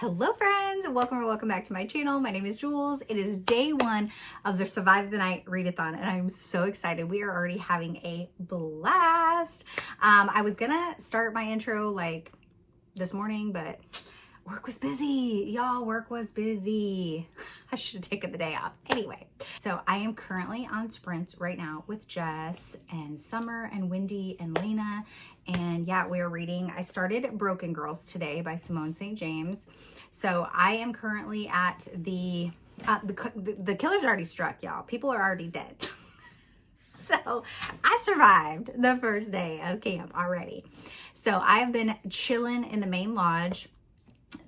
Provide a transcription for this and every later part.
Hello friends, welcome or welcome back to my channel. My name is Jules. It is day one of the Survive the Night Readathon and I'm so excited. We are already having a blast. I was gonna start my intro like this morning, but work was busy. Y'all, work was busy. I should have taken the day off. Anyway, so I am currently on sprints right now with Jess and Summer and Wendy and Lena. And yeah, we're reading. I started Broken Girls today by Simone St. James. So I am currently at the killer's already struck, y'all. People are already dead. So I survived the first day of camp already. So I have been chilling in the main lodge.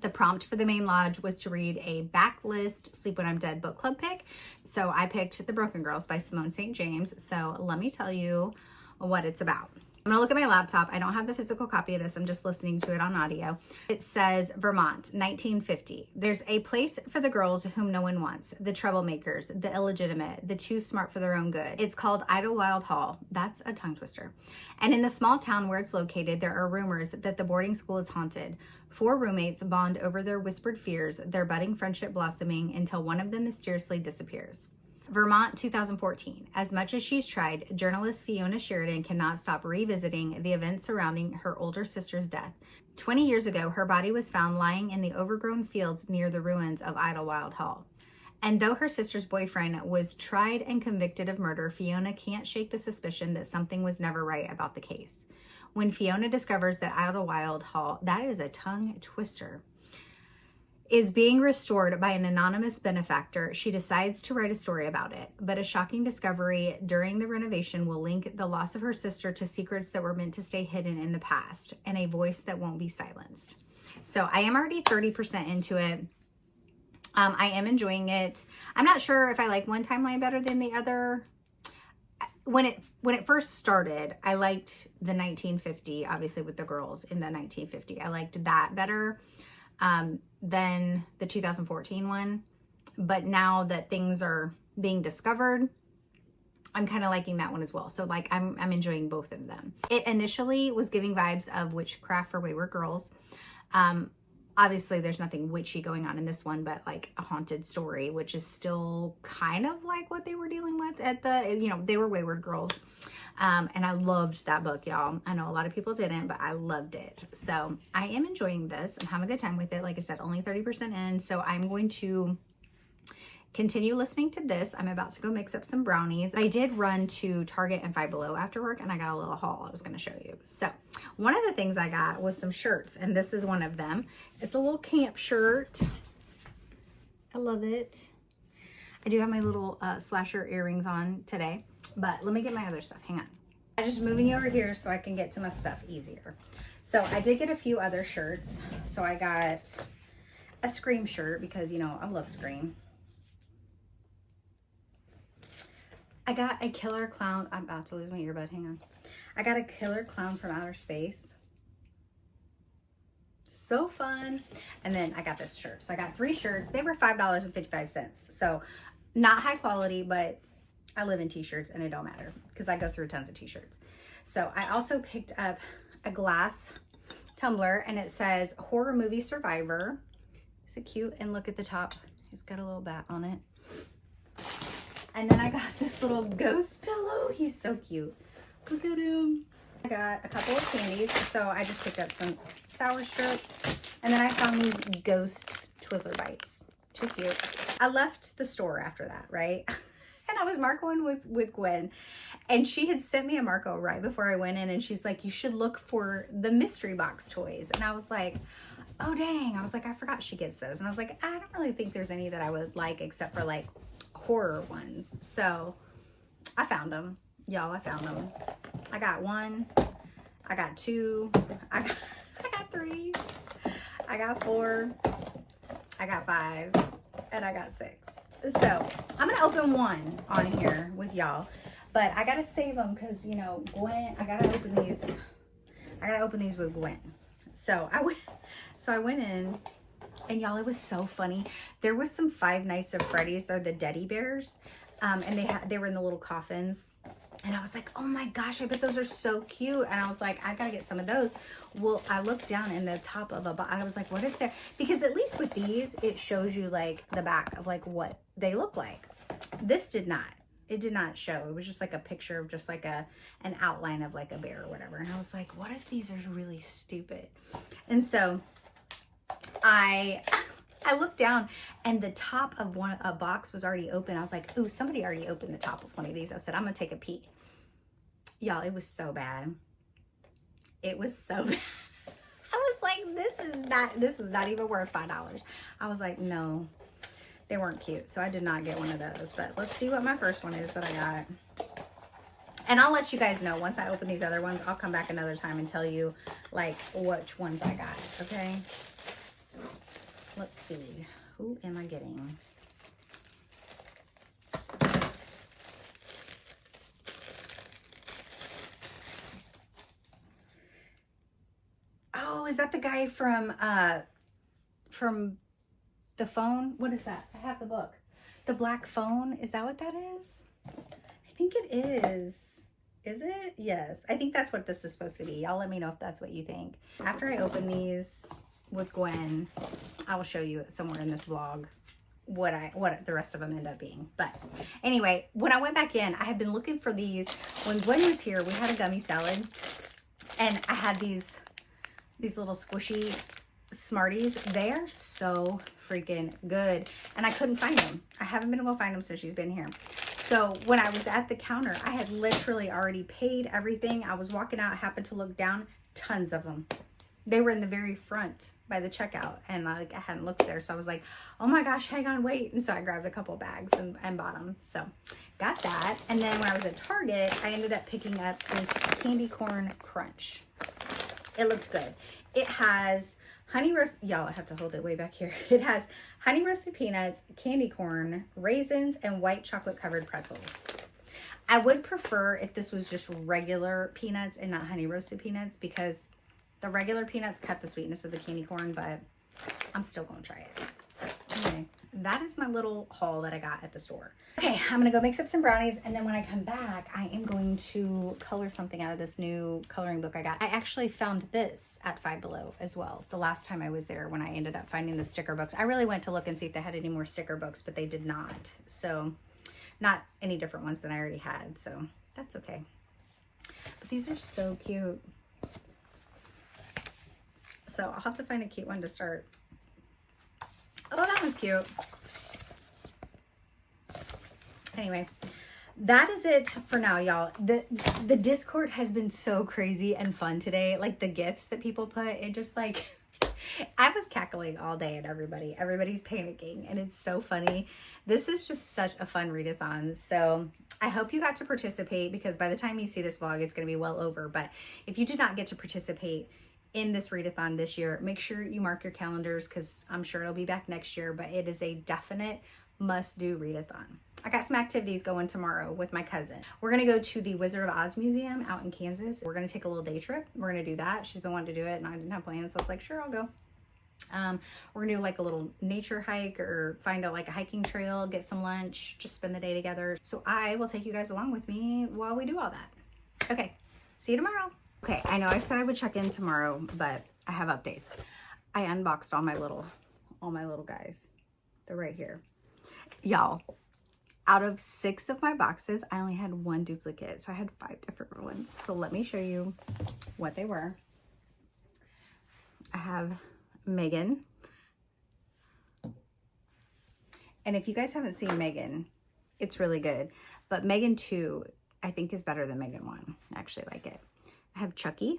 The prompt for the main lodge was to read a backlist Sleep When I'm Dead book club pick. So I picked The Broken Girls by Simone St. James. So let me tell you what it's about. I'm gonna look at my laptop. I don't have the physical copy of this. I'm just listening to it on audio. It says Vermont, 1950. There's a place for the girls whom no one wants, the troublemakers, the illegitimate, the too smart for their own good. It's called Idlewild Hall. That's a tongue twister. And in the small town where it's located, there are rumors that the boarding school is haunted. 4 roommates bond over their whispered fears, their budding friendship blossoming until one of them mysteriously disappears. Vermont, 2014. As much as she's tried, journalist Fiona Sheridan cannot stop revisiting the events surrounding her older sister's death. 20 years ago, her body was found lying in the overgrown fields near the ruins of Idlewild Hall. And though her sister's boyfriend was tried and convicted of murder, Fiona can't shake the suspicion that something was never right about the case. When Fiona discovers that Idlewild Hall, that is a tongue twister, is being restored by an anonymous benefactor, she decides to write a story about it. But a shocking discovery during the renovation will link the loss of her sister to secrets that were meant to stay hidden in the past and a voice that won't be silenced. So I am already 30% into it. I am enjoying it. I'm not sure if I like one timeline better than the other. When it first started, I liked the 1950, obviously with the girls in the 1950. I liked that better than the 2014 one. But now that things are being discovered, I'm kind of liking that one as well. So like I'm enjoying both of them. It initially was giving vibes of Witchcraft for Wayward Girls. Obviously there's nothing witchy going on in this one, but like a haunted story, which is still kind of like what they were dealing with at the, they were wayward girls. And I loved that book, y'all. I know a lot of people didn't, but I loved it. So I am enjoying this. I'm having a good time with it. Like I said, only 30% in. So I'm going to continue listening to this. I'm about to go mix up some brownies. I did run to Target and Five Below after work and I got a little haul I was going to show you. So one of the things I got was some shirts and this is one of them. It's a little camp shirt. I love it. I do have my little slasher earrings on today, but let me get my other stuff. Hang on. I'm just moving you over here so I can get to my stuff easier. So I did get a few other shirts. So I got a Scream shirt because, I love Scream. I got a killer clown. I'm about to lose my earbud. Hang on. I got a killer clown from outer space. So fun. And then I got this shirt. So I got 3 shirts. They were $5.55. So not high quality, but I live in t-shirts and it don't matter because I go through tons of t-shirts. So I also picked up a glass tumbler and it says Horror Movie Survivor. Is it cute? And look at the top. It's got a little bat on it. And then I got this little ghost pillow. He's so cute. Look at him. I got a couple of candies. So I just picked up some sour strips. And then I found these ghost Twizzler bites. Too cute. I left the store after that, right? And I was Marcoing with Gwen. And she had sent me a Marco right before I went in. And she's like, you should look for the mystery box toys. And I was like, oh dang. I was like, I forgot she gets those. And I was like, I don't really think there's any that I would like except for like horror ones. So I found them, y'all. I found them. I got 1, I got 2, I got 3, I got 4, I got 5, and I got 6. So I'm gonna open one on here with y'all, but I gotta save them because Gwen. I gotta open these with Gwen. So I went in. And y'all, it was so funny. There was some Five Nights at Freddy's. They're the Teddy Bears. And they were in the little coffins. And I was like, oh my gosh, I bet those are so cute. And I was like, I gotta get some of those. Well, I looked down in the top of a box. I was like, what if they're, because at least with these, it shows you like the back of like what they look like. This did not. It did not show. It was just like a picture of just like an outline of like a bear or whatever. And I was like, what if these are really stupid? And so I looked down and the top of a box was already open. I was like, ooh, somebody already opened the top of one of these. I said, I'm gonna take a peek. Y'all, it was so bad. It was so bad. I was like, this was not even worth $5. I was like, no, they weren't cute. So I did not get one of those, but let's see what my first one is that I got. And I'll let you guys know once I open these other ones. I'll come back another time and tell you like which ones I got, okay? Let's see. Who am I getting? Oh, is that the guy from the phone? What is that? I have the book. The Black Phone. Is that what that is? I think it is. Is it? Yes. I think that's what this is supposed to be. Y'all let me know if that's what you think. After I open these with Gwen, I will show you somewhere in this vlog what the rest of them end up being. But anyway, when I went back in, I had been looking for these. When Gwen was here, we had a gummy salad and I had these little squishy Smarties. They are so freaking good and I couldn't find them. I haven't been able to find them since she's been here. So when I was at the counter, I had literally already paid everything. I was walking out, happened to look down, tons of them. They were in the very front by the checkout and like I hadn't looked there. So I was like, oh my gosh, hang on, wait. And so I grabbed a couple bags and bought them. So got that. And then when I was at Target, I ended up picking up this candy corn crunch. It looked good. It has honey roast, y'all, I have to hold it way back here. It has honey roasted peanuts, candy corn, raisins, and white chocolate covered pretzels. I would prefer if this was just regular peanuts and not honey roasted peanuts because the regular peanuts cut the sweetness of the candy corn, but I'm still gonna try it. So anyway, that is my little haul that I got at the store. Okay, I'm gonna go mix up some brownies and then when I come back, I am going to color something out of this new coloring book I got. I actually found this at Five Below as well. The last time I was there when I ended up finding the sticker books. I really went to look and see if they had any more sticker books, but they did not. So not any different ones than I already had, so that's okay. But these are so cute. So I'll have to find a cute one to start. Oh, that one's cute. Anyway, that is it for now, y'all. The Discord has been so crazy and fun today. Like the gifts that people put, it just like, I was cackling all day at everybody. Everybody's panicking and it's so funny. This is just such a fun readathon. So I hope you got to participate because by the time you see this vlog, it's going to be well over. But if you did not get to participate in this readathon this year, make sure you mark your calendars because I'm sure it'll be back next year, but it is a definite must-do readathon. I got some activities going tomorrow with my cousin. We're gonna go to the Wizard of Oz Museum out in Kansas. We're gonna take a little day trip. We're gonna do that. She's been wanting to do it and I didn't have plans, so I was like, sure, I'll go. We're gonna do like a little nature hike or find out like a hiking trail, get some lunch, just spend the day together. So I will take you guys along with me while we do all that. Okay, see you tomorrow. Okay, I know I said I would check in tomorrow, but I have updates. I unboxed all my little guys. They're right here. Y'all, out of 6 of my boxes, I only had 1 duplicate. So I had 5 different ones. So let me show you what they were. I have Megan. And if you guys haven't seen Megan, it's really good. But Megan 2, I think is better than Megan 1. I actually like it. I have Chucky.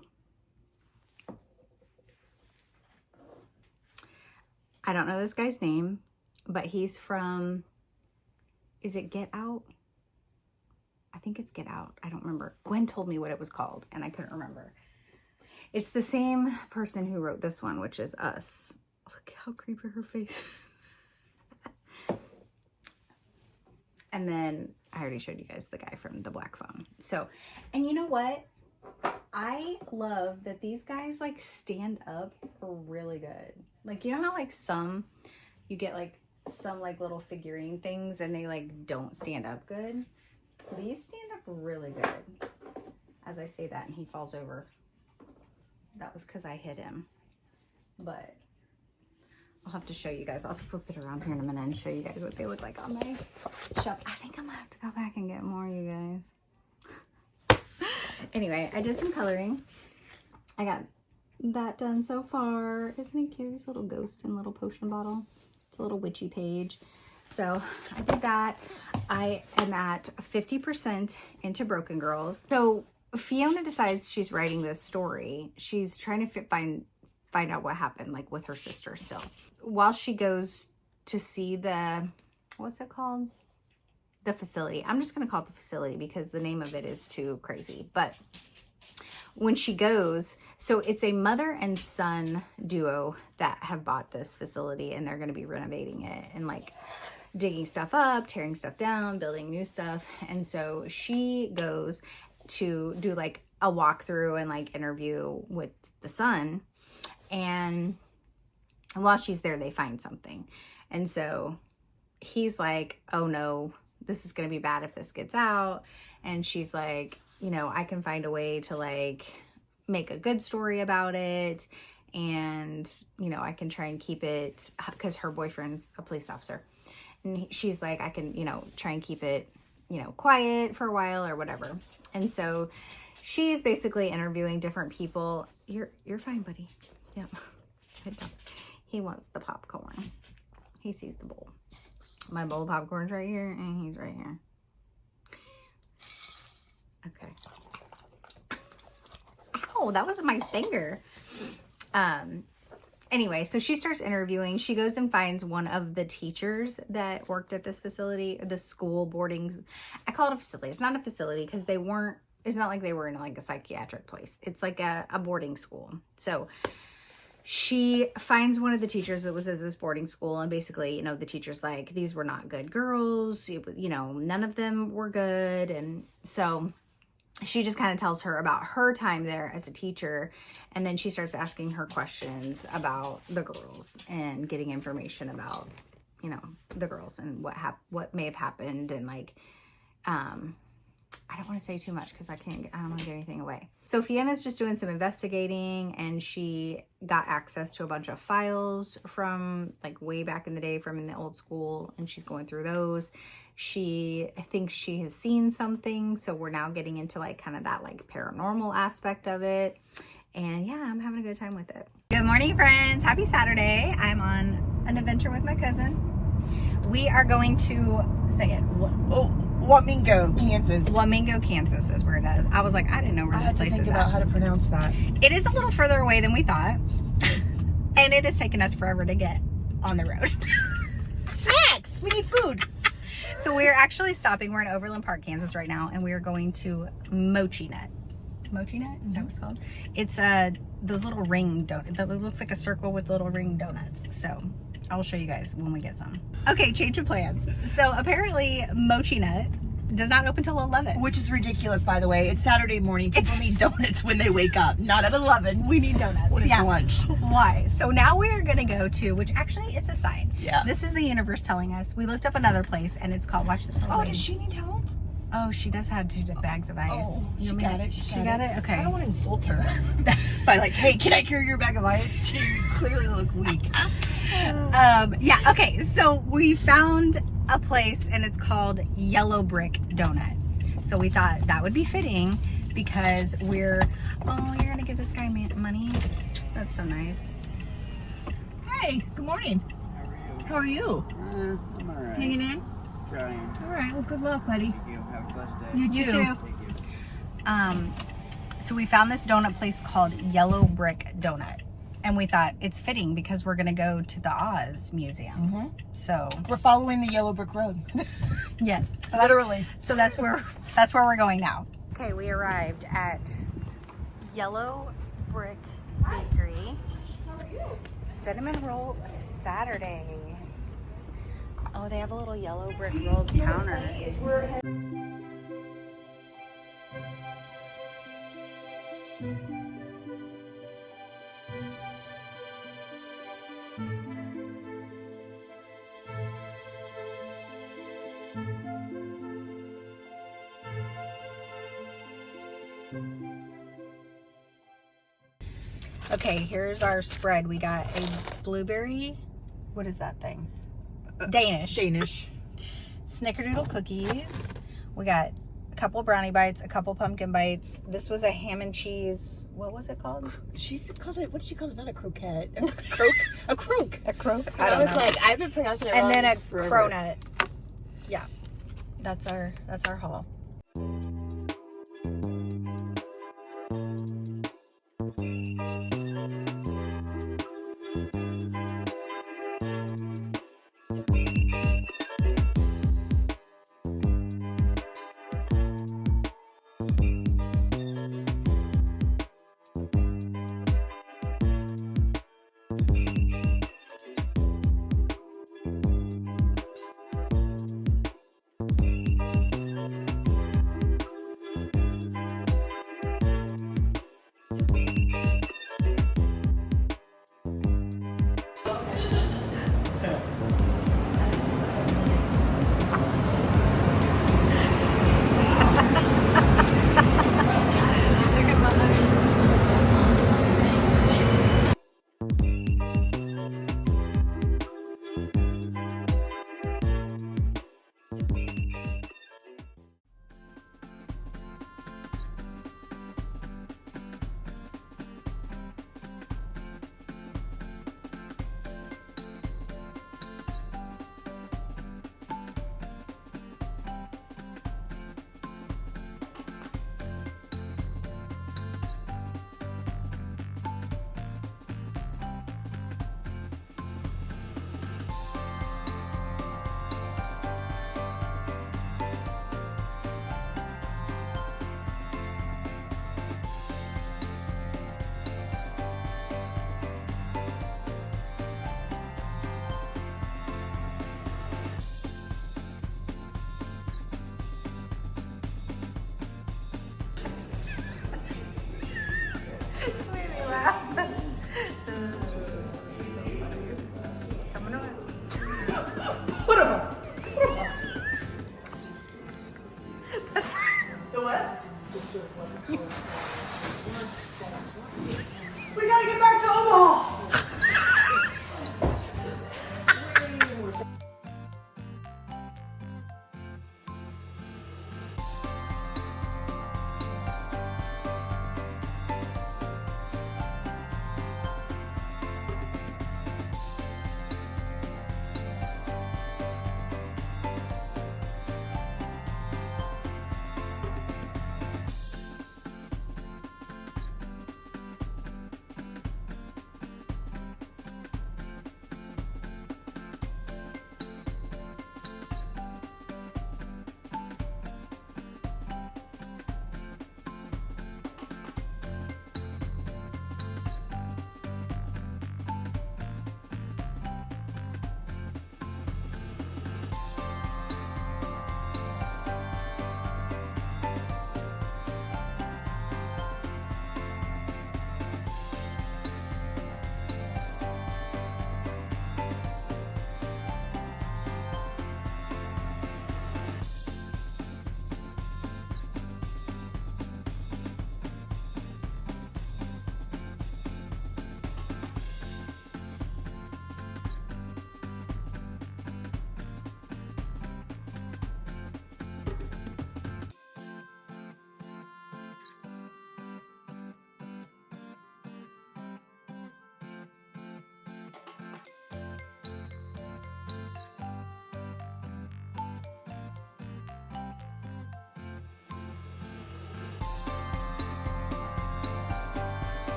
I don't know this guy's name, but he's from, is it Get Out? I think it's Get Out. I don't remember. Gwen told me what it was called and I couldn't remember. It's the same person who wrote this one, which is Us. Look how creepy her face. And then I already showed you guys the guy from the Black Phone. So, and you know what? I love that these guys like stand up really good. Like, you know how like some, you get like some like little figurine things and they like don't stand up good? These stand up really good. As I say that and he falls over. That was because I hit him. But I'll have to show you guys. I'll flip it around here in a minute and show you guys what they look like on my shelf. I think I'm gonna have to go back and get more, you guys. Anyway, I did some coloring. I got that done so far. Isn't it cute? This little ghost and little potion bottle. It's a little witchy page. So I did that. I am at 50% into Broken Girls. So Fiona decides she's writing this story. She's trying to find out what happened, like with her sister still. While she goes to see the, what's it called? The facility. I'm just going to call it the facility because the name of it is too crazy. But when she goes, so it's a mother and son duo that have bought this facility and they're going to be renovating it and like digging stuff up, tearing stuff down, building new stuff. And so she goes to do like a walkthrough and like interview with the son. And while she's there, they find something. And so he's like, oh no, this is going to be bad if this gets out. And she's like, you know, I can find a way to like make a good story about it. And, you know, I can try and keep it because her boyfriend's a police officer. And she's like, I can, you know, try and keep it, you know, quiet for a while or whatever. And so she's basically interviewing different people. You're fine, buddy. Yep. He wants the popcorn. He sees the bowl. My bowl of popcorn's right here and he's right here. Okay. Ow, that wasn't my finger. Anyway, so she starts interviewing. She goes and finds one of the teachers that worked at this facility, the school boarding. I call it a facility. It's not a facility because they weren't, it's not like they were in like a psychiatric place. It's like a boarding school. So she finds one of the teachers that was at this boarding school. And basically, you know, the teacher's like, these were not good girls. You know, none of them were good. And so she just kind of tells her about her time there as a teacher. And then she starts asking her questions about the girls and getting information about, you know, the girls and what may have happened. And like, I don't want to say too much because I don't want to give anything away. So Fiona's just doing some investigating and she got access to a bunch of files from like way back in the day from in the old school. And she's going through those. She thinks she has seen something. So we're now getting into like kind of that like paranormal aspect of it. And yeah, I'm having a good time with it. Good morning, friends. Happy Saturday. I'm on an adventure with my cousin. We are going to say it. Wamingo, Kansas. Wamingo, Kansas is where it is. I was like, I didn't know where this place is at. I had to think about how to pronounce that. It is a little further away than we thought. And it has taken us forever to get on the road. Snacks! We need food. So we're actually stopping. We're in Overland Park, Kansas right now. And we are going to Mochi Nut. Mochi Nut? Is that what it's called? It's those little ring donuts. That looks like a circle with little ring donuts. So I'll show you guys when we get some. Okay, change of plans. So apparently Mochi Nut does not open till 11. Which is ridiculous, by the way. It's Saturday morning. People need donuts when they wake up. Not at 11. We need donuts. When it's lunch. Why? So now we are going to go to, which actually it's a sign. Yeah. This is the universe telling us. We looked up another place and it's called, watch this. Oh, does she need help? Oh, she does have 2 bags of ice. Oh, she got it. She got it? Okay. I don't want to insult her by like, hey, can I carry your bag of ice? You clearly look weak. Yeah, okay. So we found a place and it's called Yellow Brick Donut. So we thought that would be fitting because you're going to give this guy money? That's so nice. Hey, good morning. How are you? I'm all right. Hanging in? Trying. All right, well, good luck, buddy. Thank you. Have a blessed day. You too. Thank you. So we found this donut place called Yellow Brick Donut. And we thought it's fitting because we're going to go to the Oz Museum. Mm-hmm. So we're following the yellow brick road. Yes. Literally. So that's where we're going now. Okay, we arrived at Yellow Brick Bakery. Cinnamon Roll Saturday. Oh, they have a little yellow brick rolled counter. Okay, here's our spread. We got a blueberry, what is that thing? Danish. Danish. Snickerdoodle cookies. We got a couple brownie bites, a couple pumpkin bites. This was a ham and cheese, what was it called? She's called it, what did she call it? Not a croquette. A croak? A croak. A croak? I don't was know. like, I've been pronouncing it And wrong then a forever. cronut. Yeah, that's our haul.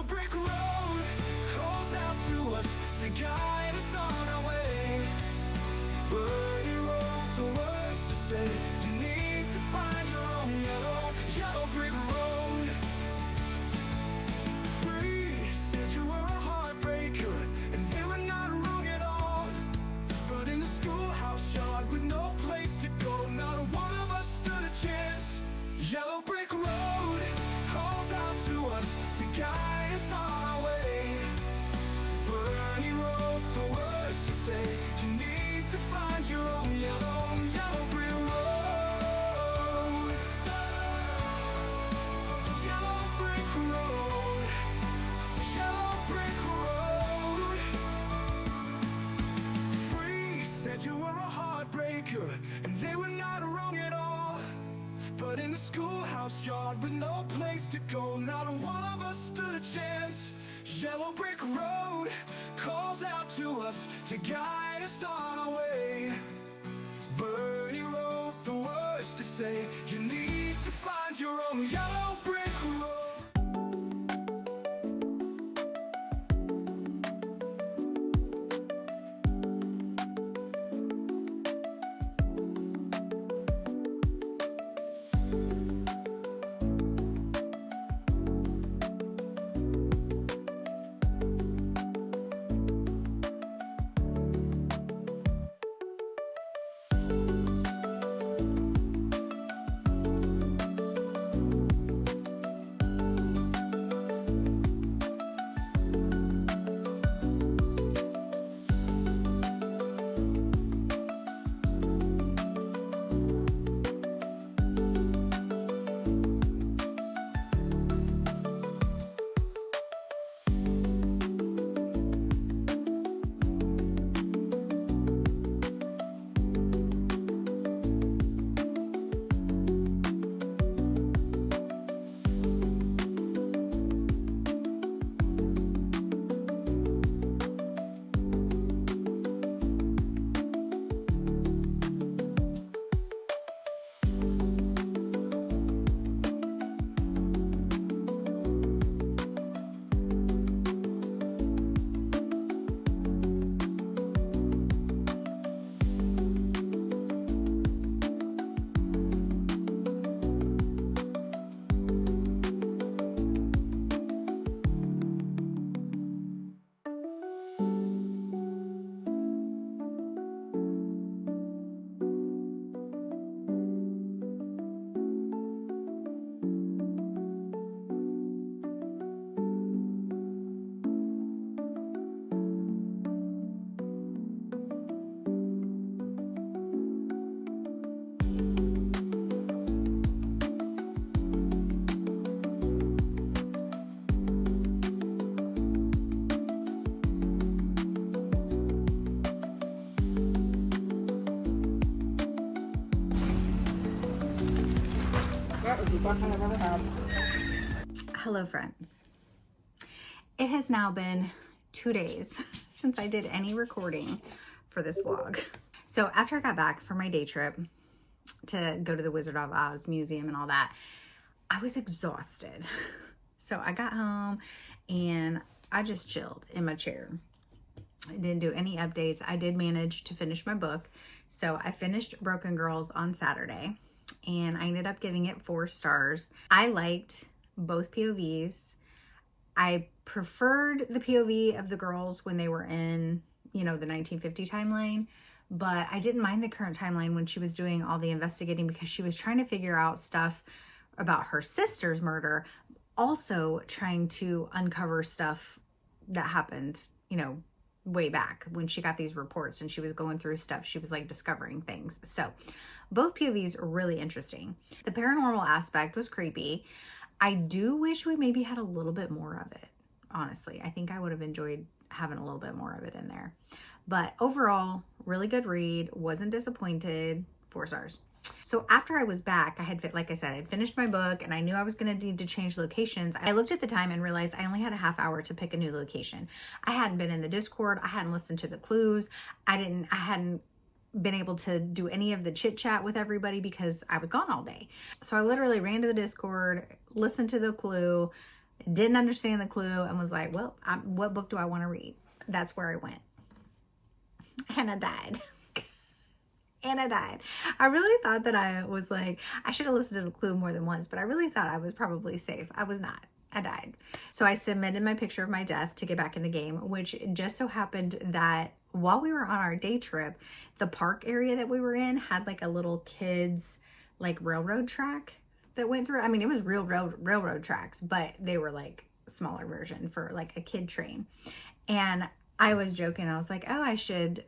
Yellow brick road calls out to us to guide us on our way. Bernie wrote the words to say, you need to find your own yellow brick road. Free said you were a heartbreaker, and they were not wrong at all. But in the schoolhouse yard with no place to go, not one of us stood a chance. Yellow brick road calls out to us to guide us on our way. Bernie wrote the words to say, you need to find your own yellow brick road. Yellow brick road. Yellow brick road. Free said you were a heartbreaker, and they were not wrong at all. But in the schoolhouse yard with no place to go, not one of us stood a chance. Yellow brick road calls out to us to guide us on our way. Bernie wrote the words to say, you need to find your own yellow brick road. Hello friends. It has now been 2 days since I did any recording for this vlog. So after I got back from my day trip to go to the Wizard of Oz museum and all that, I was exhausted. So I got home and I just chilled in my chair. I didn't do any updates. I did manage to finish my book. So I finished Broken Girls on Saturday and I ended up giving it 4 stars. I liked both POVs. I preferred the POV of the girls when they were in, you know, the 1950 timeline, but I didn't mind the current timeline when she was doing all the investigating because she was trying to figure out stuff about her sister's murder, also trying to uncover stuff that happened, you know, way back when she got these reports and she was going through stuff. She was like discovering things. So both POVs are really interesting. The paranormal aspect was creepy. I do wish we maybe had a little bit more of it. Honestly, I think I would have enjoyed having a little bit more of it in there. But overall, really good read. Wasn't disappointed. 4 stars. So after I was back, I had, like I said, I'd finished my book and I knew I was going to need to change locations. I looked at the time and realized I only had a half hour to pick a new location. I hadn't been in the Discord. I hadn't listened to the clues. I hadn't been able to do any of the chit chat with everybody because I was gone all day. So I literally ran to the Discord, listened to the clue, didn't understand the clue, and was like, well, what book do I want to read? That's where I went. And I died. And I died. I really thought that I was like, I should have listened to the clue more than once, but I really thought I was probably safe. I was not. I died. So I submitted my picture of my death to get back in the game, which just so happened that while we were on our day trip, the park area that we were in had like a little kids like railroad track that went through. I mean, it was real railroad tracks, but they were like smaller version for like a kid train. And I was joking. I was like, oh, I should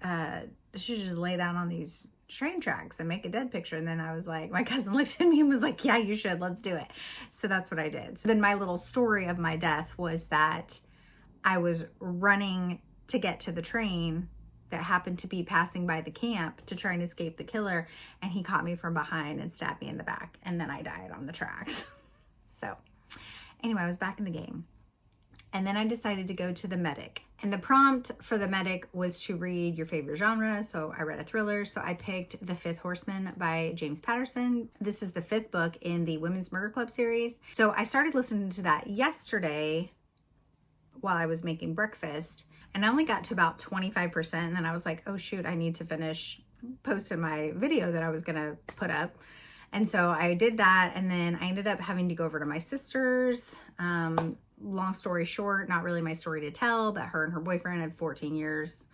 just lay down on these train tracks and make a dead picture. And then I was like, my cousin looked at me and was like, yeah, you should, let's do it. So that's what I did. So then my little story of my death was that I was running to get to the train that happened to be passing by the camp to try and escape the killer, and he caught me from behind and stabbed me in the back, and then I died on the tracks. So anyway, I was back in the game. And then I decided to go to the medic. And the prompt for the medic was to read your favorite genre. So I read a thriller. So I picked The Fifth Horseman by James Patterson. This is the 5th book in the Women's Murder Club series. So I started listening to that yesterday while I was making breakfast. And I only got to about 25%. And then I was like, oh shoot, I need to finish posting my video that I was gonna put up. And so I did that. And then I ended up having to go over to my sister's. Long story short, not really my story to tell, but her and her boyfriend had 14 years,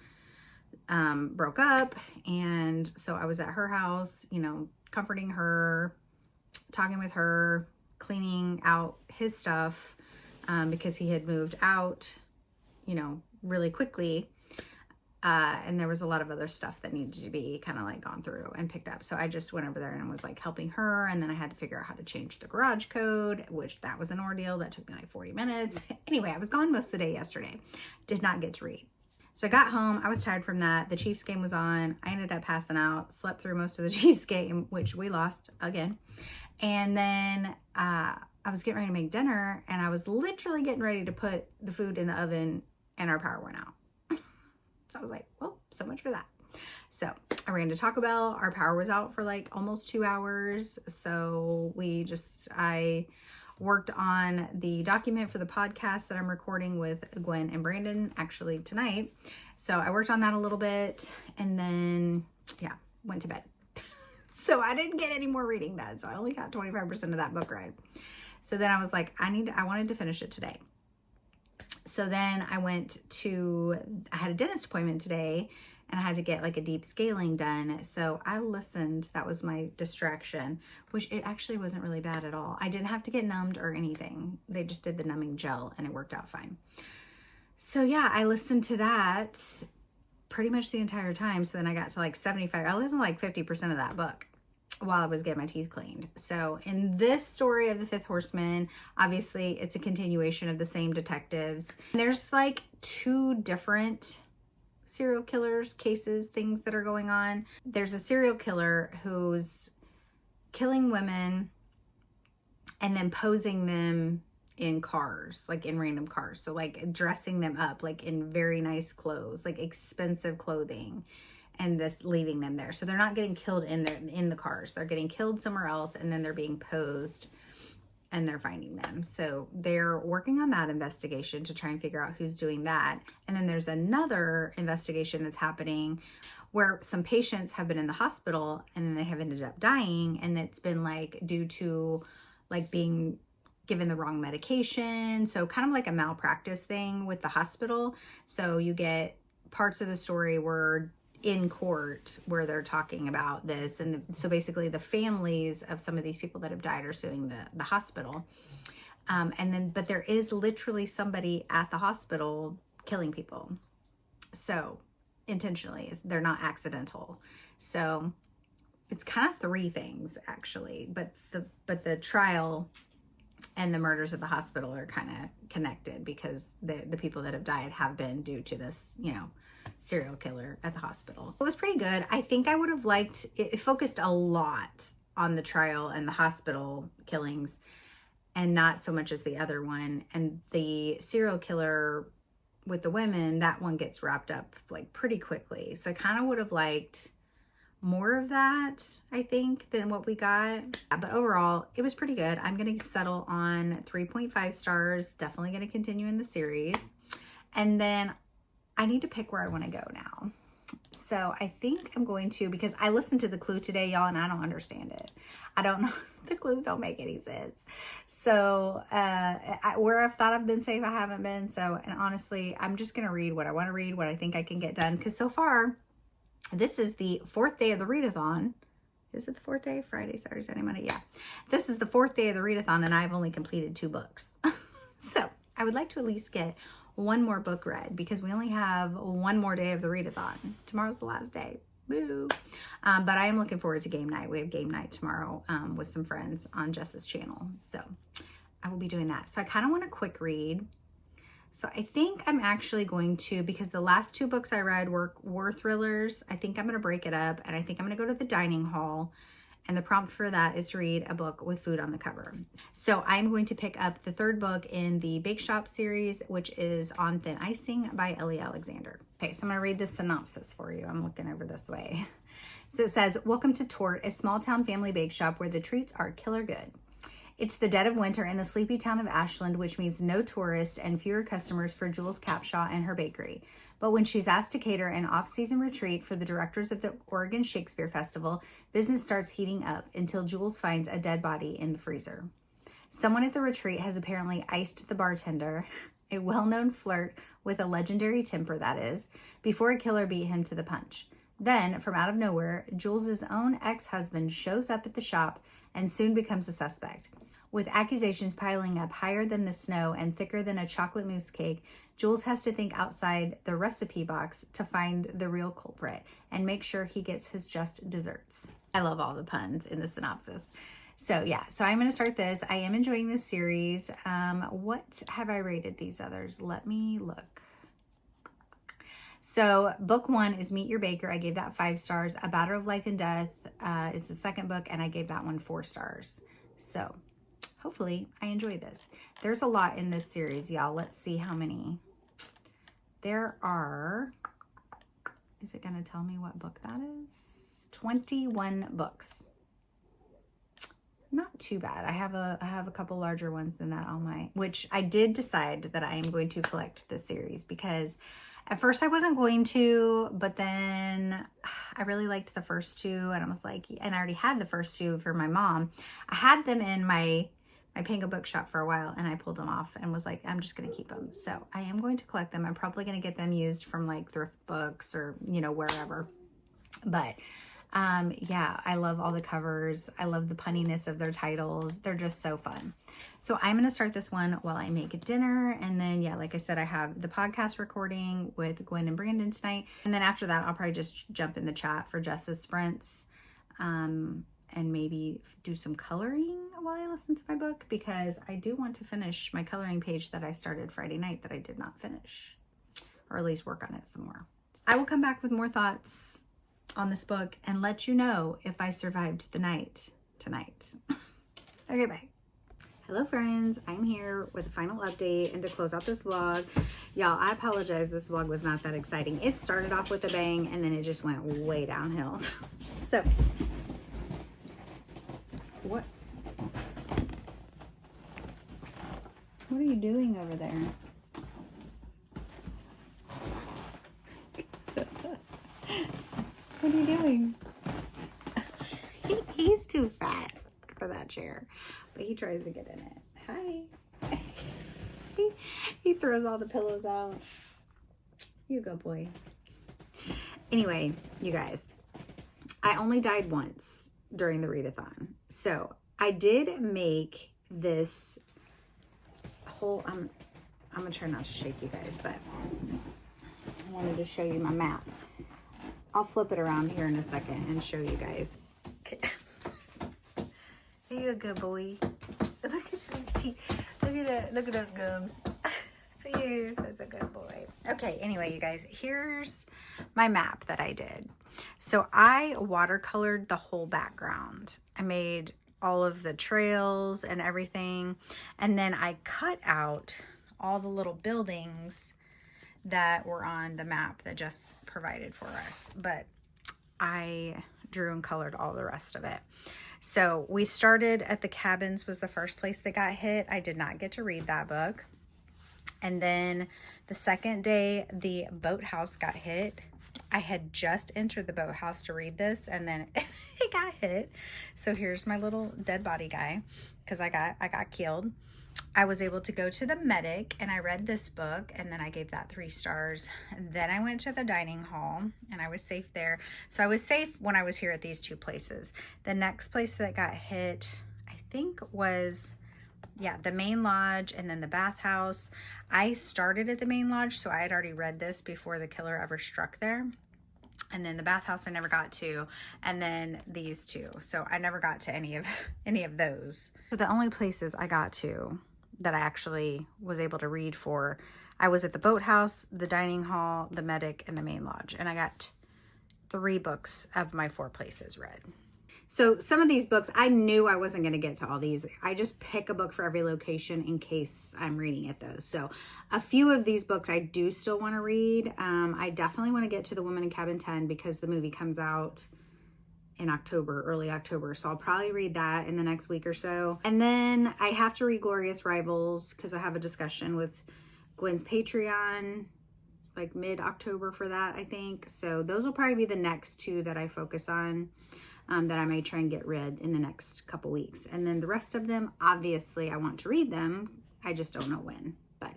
broke up. And so I was at her house, you know, comforting her, talking with her, cleaning out his stuff, because he had moved out, you know, really quickly. And there was a lot of other stuff that needed to be kind of like gone through and picked up. So I just went over there and was like helping her. And then I had to figure out how to change the garage code, which that was an ordeal. That took me like 40 minutes. Anyway, I was gone most of the day yesterday. Did not get to read. So I got home. I was tired from that. The Chiefs game was on. I ended up passing out, slept through most of the Chiefs game, which we lost again. And then I was getting ready to make dinner, and I was literally getting ready to put the food in the oven, and our power went out. So I was like, well, so much for that. So I ran to Taco Bell. Our power was out for like almost 2 hours. So I worked on the document for the podcast that I'm recording with Gwen and Brandon actually tonight. So I worked on that a little bit, and then, yeah, went to bed. So I didn't get any more reading done. So I only got 25% of that book read. So then I was like, I wanted to finish it today. So then I had a dentist appointment today, and I had to get like a deep scaling done. So I listened. That was my distraction, which it actually wasn't really bad at all. I didn't have to get numbed or anything. They just did the numbing gel, and it worked out fine. So yeah, I listened to that pretty much the entire time. So then I got to like 75. I listened to like 50% of that book while I was getting my teeth cleaned. So in this story of the 5th Horseman, obviously it's a continuation of the same detectives. There's like 2 different serial killers, cases, things that are going on. There's a serial killer who's killing women and then posing them in cars, like in random cars. So like dressing them up like in very nice clothes, like expensive clothing, and this leaving them there. So they're not getting killed in the cars. They're getting killed somewhere else, and then they're being posed, and they're finding them. So they're working on that investigation to try and figure out who's doing that. And then there's another investigation that's happening where some patients have been in the hospital and then they have ended up dying, and it's been like due to like being given the wrong medication. So kind of like a malpractice thing with the hospital. So you get parts of the story where in court where they're talking about this, and so basically the families of some of these people that have died are suing the hospital, but there is literally somebody at the hospital killing people, so intentionally. They're not accidental. So it's kind of 3 things actually, but the trial and the murders at the hospital are kind of connected because the people that have died have been due to this, you know, serial killer at the hospital. It was pretty good. I think I would have liked it focused a lot on the trial and the hospital killings, and not so much as the other one. And the serial killer with the women, that one gets wrapped up like pretty quickly. So I kind of would have liked more of that, I think, than what we got. But overall, it was pretty good. I'm going to settle on 3.5 stars. Definitely going to continue in the series. And then I need to pick where I want to go now. So I think I'm going to, because I listened to the clue today, y'all, and I don't understand it. I don't know. The clues don't make any sense. So where I've thought I've been safe, I haven't been. So, and honestly, I'm just going to read what I want to read, what I think I can get done. Because so far, this is the 4th day of the readathon. Is it the 4th day? Friday, Saturday, Sunday, Monday? Yeah. This is the 4th day of the readathon, and I've only completed 2 books. So I would like to at least get one more book read, because we only have one more day of the readathon. Tomorrow's the last day. Boo. But I am looking forward to game night. We have game night tomorrow with some friends on Jess's channel. So I will be doing that. So I kind of want a quick read. So I think I'm actually going to, because the last 2 books I read were thrillers, I think I'm going to break it up, and I think I'm going to go to the dining hall. And the prompt for that is to read a book with food on the cover. So I'm going to pick up the 3rd book in the Bake Shop series, which is On Thin Icing by Ellie Alexander. Okay, so I'm gonna read the synopsis for you. I'm looking over this way. So it says, welcome to Tort, a small town family bake shop where the treats are killer good. It's the dead of winter in the sleepy town of Ashland, which means no tourists and fewer customers for Jules Capshaw and her bakery. But when she's asked to cater an off-season retreat for the directors of the Oregon Shakespeare Festival, business starts heating up until Jules finds a dead body in the freezer. Someone at the retreat has apparently iced the bartender, a well-known flirt with a legendary temper, that is, before a killer beat him to the punch. Then, from out of nowhere, Jules's own ex-husband shows up at the shop and soon becomes a suspect. With accusations piling up higher than the snow and thicker than a chocolate mousse cake, Jules has to think outside the recipe box to find the real culprit and make sure he gets his just desserts. I love all the puns in the synopsis. So yeah, so I'm going to start this. I am enjoying this series. What have I rated these others? Let me look. So book 1 is Meet Your Baker. I gave that 5 stars. A Matter of Life and Death is the 2nd book, and I gave that one 4 stars. So hopefully I enjoy this. There's a lot in this series, y'all. Let's see how many. There are, is it going to tell me what book that is? 21 books. Not too bad. I have a couple larger ones than that on my, which I did decide that I am going to collect this series, because at first I wasn't going to, but then I really liked the first 2, and I was like, and I already had the first 2 for my mom. I had them in my Pango bookshop for a while, and I pulled them off and was like, I'm just going to keep them. So I am going to collect them. I'm probably going to get them used from like thrift books or, you know, wherever. But yeah, I love all the covers. I love the punniness of their titles. They're just so fun. So I'm going to start this one while I make dinner. And then, yeah, like I said, I have the podcast recording with Gwen and Brandon tonight. And then after that, I'll probably just jump in the chat for Jess's sprints. And maybe do some coloring while I listen to my book, because I do want to finish my coloring page that I started Friday night that I did not finish, or at least work on it some more. I will come back with more thoughts on this book and let you know if I survived the night tonight. Okay, bye. Hello friends, I'm here with a final update and to close out this vlog. Y'all, I apologize, this vlog was not that exciting. It started off with a bang and then it just went way downhill. So, what are you doing over there? What are you doing? He's too fat for that chair, but he tries to get in it. Hi. He throws all the pillows out. You go, boy. Anyway, you guys, I only died once during the readathon. So I did make this whole, I'm gonna try not to shake you guys, but I wanted to show you my map. I'll flip it around here in a second and show you guys. You a good boy. Look at those teeth. Look at those gums. Yes, that's a good boy. Okay, anyway, you guys, here's my map that I did. So I watercolored the whole background. I made all of the trails and everything. And then I cut out all the little buildings that were on the map that Jess provided for us. But I drew and colored all the rest of it. So we started at The Cabins was the first place that got hit. I did not get to read that book. And then the second day, The Boathouse got hit. I had just entered the boathouse to read this, and then it got hit. So here's my little dead body guy, because I got killed. I was able to go to the medic, and I read this book, and then I gave that 3 stars. And then I went to the dining hall, and I was safe there. So I was safe when I was here at these 2 places. The next place that got hit, I think, was, yeah, the main lodge and then the bathhouse. I started at the main lodge, so I had already read this before the killer ever struck there. And then the bathhouse I never got to, and then these 2. So I never got to any of those. So the only places I got to that I actually was able to read for, I was at the boathouse, the dining hall, the medic, and the main lodge. And I got 3 books of my 4 places read. So some of these books, I knew I wasn't going to get to all these. I just pick a book for every location in case I'm reading at those. So a few of these books I do still want to read. I definitely want to get to The Woman in Cabin 10 because the movie comes out in October, early October. So I'll probably read that in the next week or so. And then I have to read Glorious Rivals because I have a discussion with Gwen's Patreon like mid-October for that, I think. So those will probably be the next 2 that I focus on. That I may try and get read in the next couple weeks. And then the rest of them, obviously I want to read them. I just don't know when. But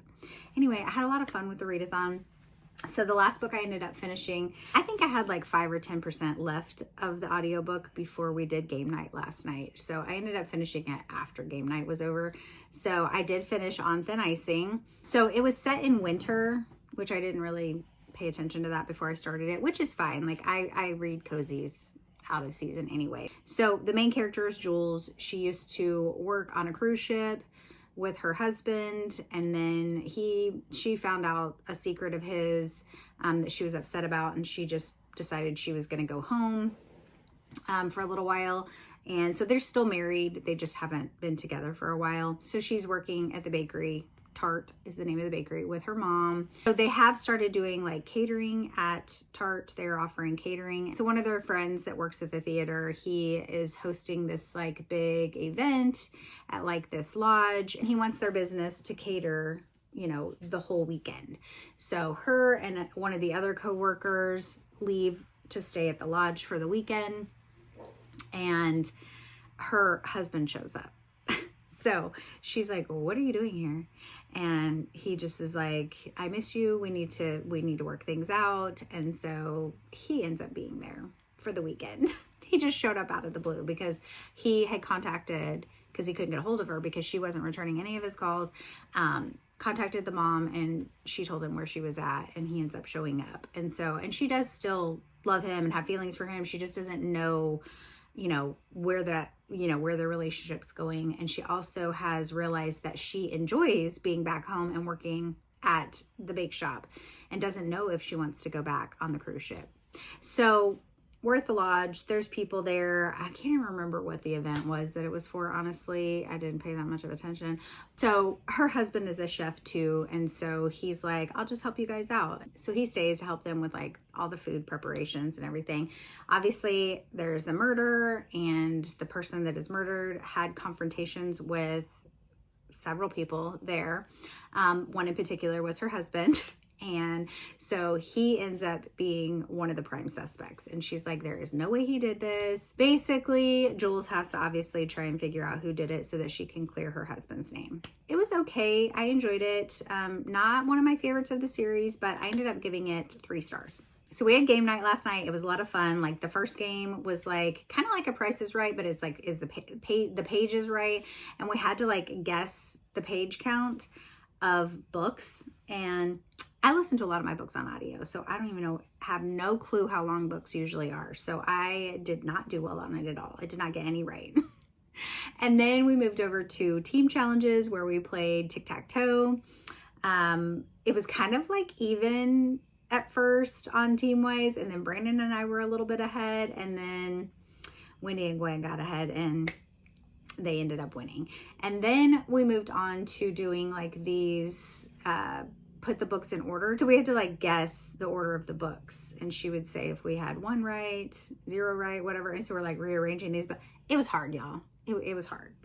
anyway, I had a lot of fun with the readathon. So the last book I ended up finishing, I think I had like 5 or 10% left of the audiobook before we did game night last night. So I ended up finishing it after game night was over. So I did finish On Thin Icing. So it was set in winter, which I didn't really pay attention to that before I started it, which is fine. Like I read cozies out of season anyway. So the main character is Jules. She used to work on a cruise ship with her husband, and then she found out a secret of his that she was upset about, and she just decided she was going to go home for a little while. And so they're still married, they just haven't been together for a while. So she's working at the bakery. Tart is the name of the bakery, with her mom. So they have started doing like catering at Tart. They're offering catering. So one of their friends that works at the theater, he is hosting this like big event at like this lodge, and he wants their business to cater, you know, the whole weekend. So her and one of the other co-workers leave to stay at the lodge for the weekend, and her husband shows up. So she's like, well, what are you doing here? And he just is like, I miss you. We need to work things out. And so he ends up being there for the weekend. He just showed up out of the blue because he had contacted, because he couldn't get a hold of her because she wasn't returning any of his calls, contacted the mom, and she told him where she was at, and he ends up showing up. And she does still love him and have feelings for him. She just doesn't know, you know, where their relationship's going. And she also has realized that she enjoys being back home and working at the bake shop and doesn't know if she wants to go back on the cruise ship. So we're at the lodge. There's people there. I can't even remember what the event was that it was for, honestly. I didn't pay that much of attention. So her husband is a chef too, and so he's like, I'll just help you guys out. So he stays to help them with like all the food preparations and everything. Obviously, there's a murder, and the person that is murdered had confrontations with several people there. One in particular was her husband. And so he ends up being one of the prime suspects. And she's like, there is no way he did this. Basically, Jules has to obviously try and figure out who did it so that she can clear her husband's name. It was okay. I enjoyed it. Not one of my favorites of the series, but I ended up giving it 3 stars. So we had game night last night. It was a lot of fun. Like the first game was like kind of like a Price is Right, but it's like, is the page is right? And we had to like guess the page count of books. And I listen to a lot of my books on audio, so I don't even have no clue how long books usually are. So I did not do well on it at all. I did not get any right. And then we moved over to team challenges where we played tic-tac-toe. It was kind of like even at first on team-wise, and then Brandon and I were a little bit ahead, and then Wendy and Gwen got ahead, and they ended up winning. And then we moved on to doing like these put the books in order. So we had to like guess the order of the books. And she would say if we had 1 right, 0 right, whatever. And so we're like rearranging these, but it was hard, y'all. It was hard.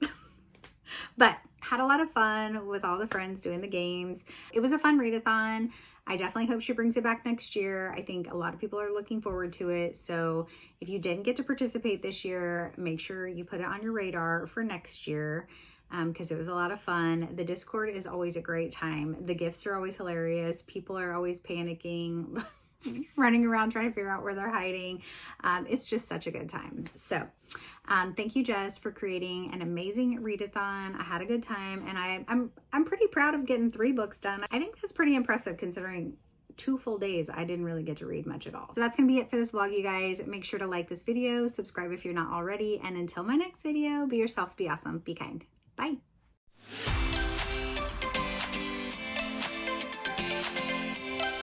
But had a lot of fun with all the friends doing the games. It was a fun readathon. I definitely hope she brings it back next year. I think a lot of people are looking forward to it. So if you didn't get to participate this year, make sure you put it on your radar for next year, because it was a lot of fun. The Discord is always a great time. The gifts are always hilarious. People are always panicking, running around trying to figure out where they're hiding. It's just such a good time. So thank you, Jess, for creating an amazing readathon. I had a good time, and I'm pretty proud of getting 3 books done. I think that's pretty impressive considering 2 full days I didn't really get to read much at all. So that's gonna be it for this vlog, you guys. Make sure to like this video, subscribe if you're not already, and until my next video, be yourself, be awesome, be kind. Bye.